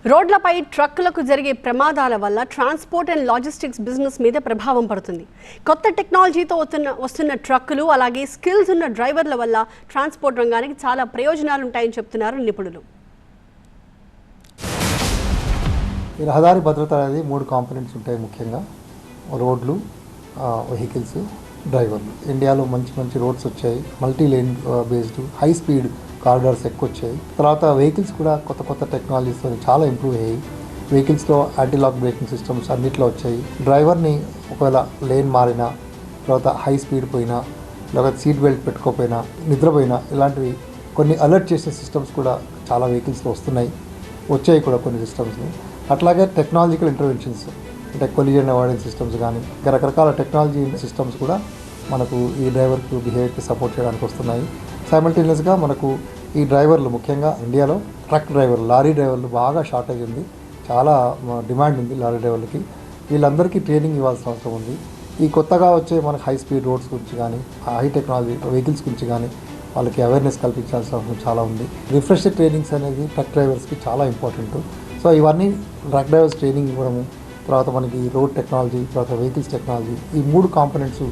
రోడ్లపై ట్రక్కులకు జరిగే ప్రమాదాల వల్ల ట్రాన్స్పోర్ట్ అండ్ లాజిస్టిక్స్ బిజినెస్ మీద ప్రభావం పడుతుంది. కొత్త టెక్నాలజీతో వస్తున్న ట్రక్కులు అలాగే స్కిల్స్ ఉన్న డ్రైవర్ల వల్ల ట్రాన్స్పోర్ట్ రంగానికి చాలా ప్రయోజనాలు ఉంటాయని చెప్తున్నారు నిపుణులు. ఈ రహదారి భద్రత అనేది 3 కాంపోనెంట్స్ ఉంటాయి. ముఖ్యంగా రోడ్లు, వెహికల్స్, డ్రైవర్లు. ఇండియాలో మంచి రోడ్స్ వచ్చాయి. Multi lane based high speed corridors ఎక్కువ వచ్చాయి. తర్వాత వెహికల్స్ కూడా కొత్త టెక్నాలజీస్తో చాలా ఇంప్రూవ్ అయ్యాయి. వెహికల్స్లో యాంటీ లాక్ బ్రేకింగ్ సిస్టమ్స్ అన్నిట్లో వచ్చాయి. డ్రైవర్ని ఒకవేళ లేన్ మారినా, తర్వాత హై స్పీడ్ పోయినా, లేకపోతే సీట్ బెల్ట్ పెట్టుకోపోయినా, నిద్రపోయినా, ఇలాంటివి కొన్ని అలర్ట్ చేసే సిస్టమ్స్ కూడా చాలా వెహికల్స్లో వచ్చాయి కూడా కొన్ని సిస్టమ్స్. అట్లాగే టెక్నాలజికల్ ఇంటర్వెన్షన్స్ అంటే కొలిజన్ అవాయిడెన్స్ సిస్టమ్స్ కానీ రకరకాల టెక్నాలజీ సిస్టమ్స్ కూడా మనకు ఈ డ్రైవర్కి బిహేవియర్కి సపోర్ట్ చేయడానికి వస్తున్నాయి. సైమల్టేనియస్గా మనకు ఈ డ్రైవర్లు ముఖ్యంగా ఇండియాలో ట్రక్ డ్రైవర్లు, లారీ డ్రైవర్లు బాగా షార్టేజ్ ఉంది. చాలా డిమాండ్ ఉంది లారీ డ్రైవర్లకి. వీళ్ళందరికీ ట్రైనింగ్ ఇవ్వాల్సిన అవసరం ఉంది. ఈ కొత్తగా వచ్చే మనకు హై స్పీడ్ రోడ్స్ గురించి కానీ, హై టెక్నాలజీ వెహికల్స్ గురించి కానీ వాళ్ళకి అవేర్నెస్ కల్పించాల్సిన అవసరం చాలా ఉంది. రిఫ్రెషర్ ట్రైనింగ్స్ అనేది ట్రక్ డ్రైవర్స్కి చాలా ఇంపార్టెంట్. సో ఇవన్నీ ట్రక్ డ్రైవర్స్ ట్రైనింగ్ ఇవ్వడము, తర్వాత మనకి రోడ్ టెక్నాలజీ, తర్వాత వెహికల్స్ టెక్నాలజీ, ఈ 3 కాంపోనెంట్స్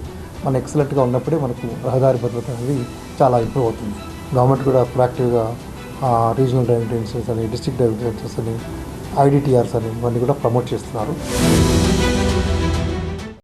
మన ఎక్సలెంట్గా ఉన్నప్పుడే మనకు రహదారి భద్రత అనేది చాలా ఇంప్రూవ్ అవుతుంది. గవర్నమెంట్ కూడా ప్రొయాక్టివ్గా రీజనల్ డ్రైవింగ్ ట్రైనింగ్స్ అని, డిస్ట్రిక్ట్ డ్రైవింగ్ ట్రైనింగ్స్ అని, ఐడిటిఆర్స్ అని ఇవన్నీ కూడా ప్రమోట్ చేస్తున్నారు.